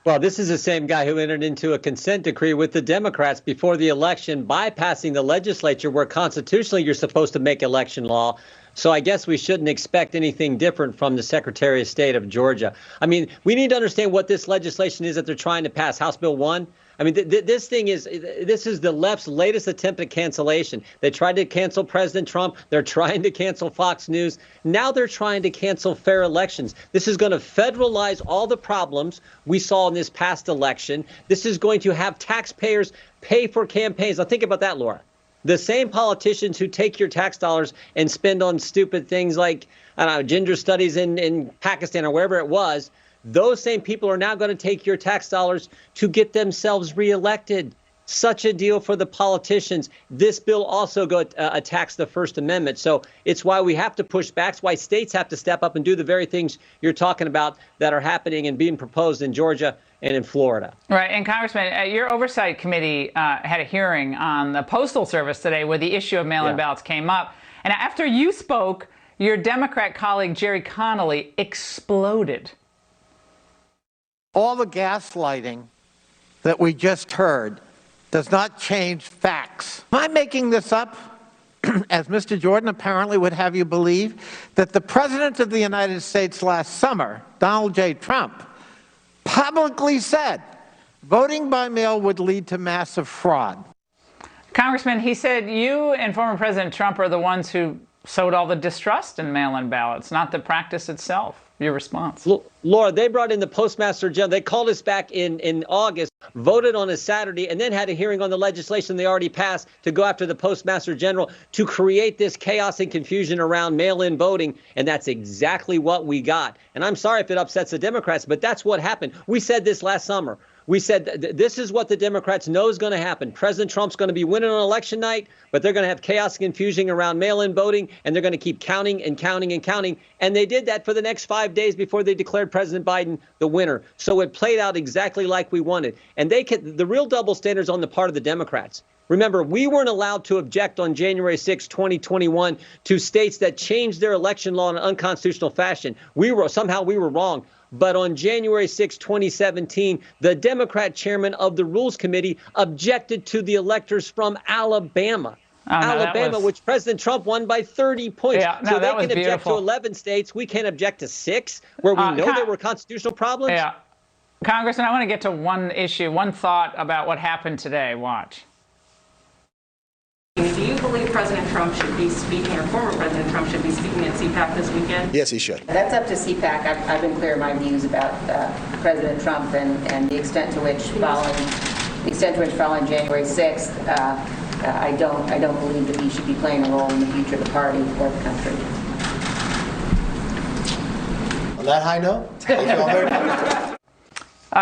Well, this is the same guy who entered into a consent decree with the Democrats before the election, bypassing the legislature where constitutionally you're supposed to make election law. So I guess we shouldn't expect anything different from the Secretary of State of Georgia. I mean, we need to understand what this legislation is that they're trying to pass. House Bill 1. I mean, this is the left's latest attempt at cancellation. They tried to cancel President Trump. They're trying to cancel Fox News. Now they're trying to cancel fair elections. This is going to federalize all the problems we saw in this past election. This is going to have taxpayers pay for campaigns. Now think about that, Laura. The same politicians who take your tax dollars and spend on stupid things like, I don't know, gender studies in Pakistan or wherever it was, those same people are now going to take your tax dollars to get themselves reelected. Such a deal for the politicians. This bill also attacks the First Amendment. So it's why we have to push back. It's why states have to step up and do the very things you're talking about that are happening and being proposed in Georgia and in Florida. Right. And Congressman, your oversight committee had a hearing on the Postal Service today where the issue of mail-in ballots came up. And after you spoke, your Democrat colleague Jerry Connolly exploded. All the gaslighting that we just heard does not change facts. Am I making this up, as Mr. Jordan apparently would have you believe, that the President of the United States last summer, Donald J. Trump, publicly said voting by mail would lead to massive fraud? Congressman, he said you and former President Trump are the ones who sowed all the distrust in mail-in ballots, not the practice itself. Your response? Laura, they brought in the Postmaster General. They called us back in August, voted on a Saturday, and then had a hearing on the legislation they already passed to go after the Postmaster General to create this chaos and confusion around mail-in voting. And that's exactly what we got. And I'm sorry if it upsets the Democrats, but that's what happened. We said this last summer. We said this is what the Democrats know is going to happen. President Trump's going to be winning on election night, but they're going to have chaos and confusion around mail-in voting, and they're going to keep counting and counting and counting. And they did that for the next 5 days before they declared President Biden the winner. So it played out exactly like we wanted. And the real double standards on the part of the Democrats. Remember, we weren't allowed to object on January 6, 2021 to states that changed their election law in an unconstitutional fashion. Somehow we were wrong. But on January 6, 2017, the Democrat chairman of the Rules Committee objected to the electors from Alabama. Which President Trump won by 30 points. So they can object to 11 states. We can't object to 6 where we know there were constitutional problems. Yeah. Congressman, I want to get to one issue, one thought about what happened today. Watch. Do you believe President Trump should be speaking, or former President Trump should be speaking at CPAC this weekend? Yes, he should. That's up to CPAC. I've been clear in my views about President Trump and the extent to which following January 6th, I don't believe that he should be playing a role in the future of the party or the country. On that high note, thank you all very much.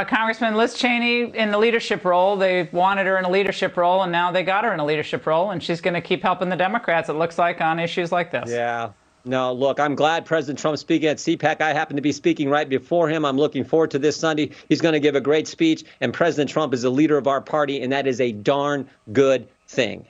Congressman Liz Cheney in the leadership role. They wanted her in a leadership role, and now they got her in a leadership role, and she's going to keep helping the Democrats, it looks like, on issues like this. Yeah. No, look, I'm glad President Trump's speaking at CPAC. I happen to be speaking right before him. I'm looking forward to this Sunday. He's going to give a great speech, and President Trump is the leader of our party, and that is a darn good thing.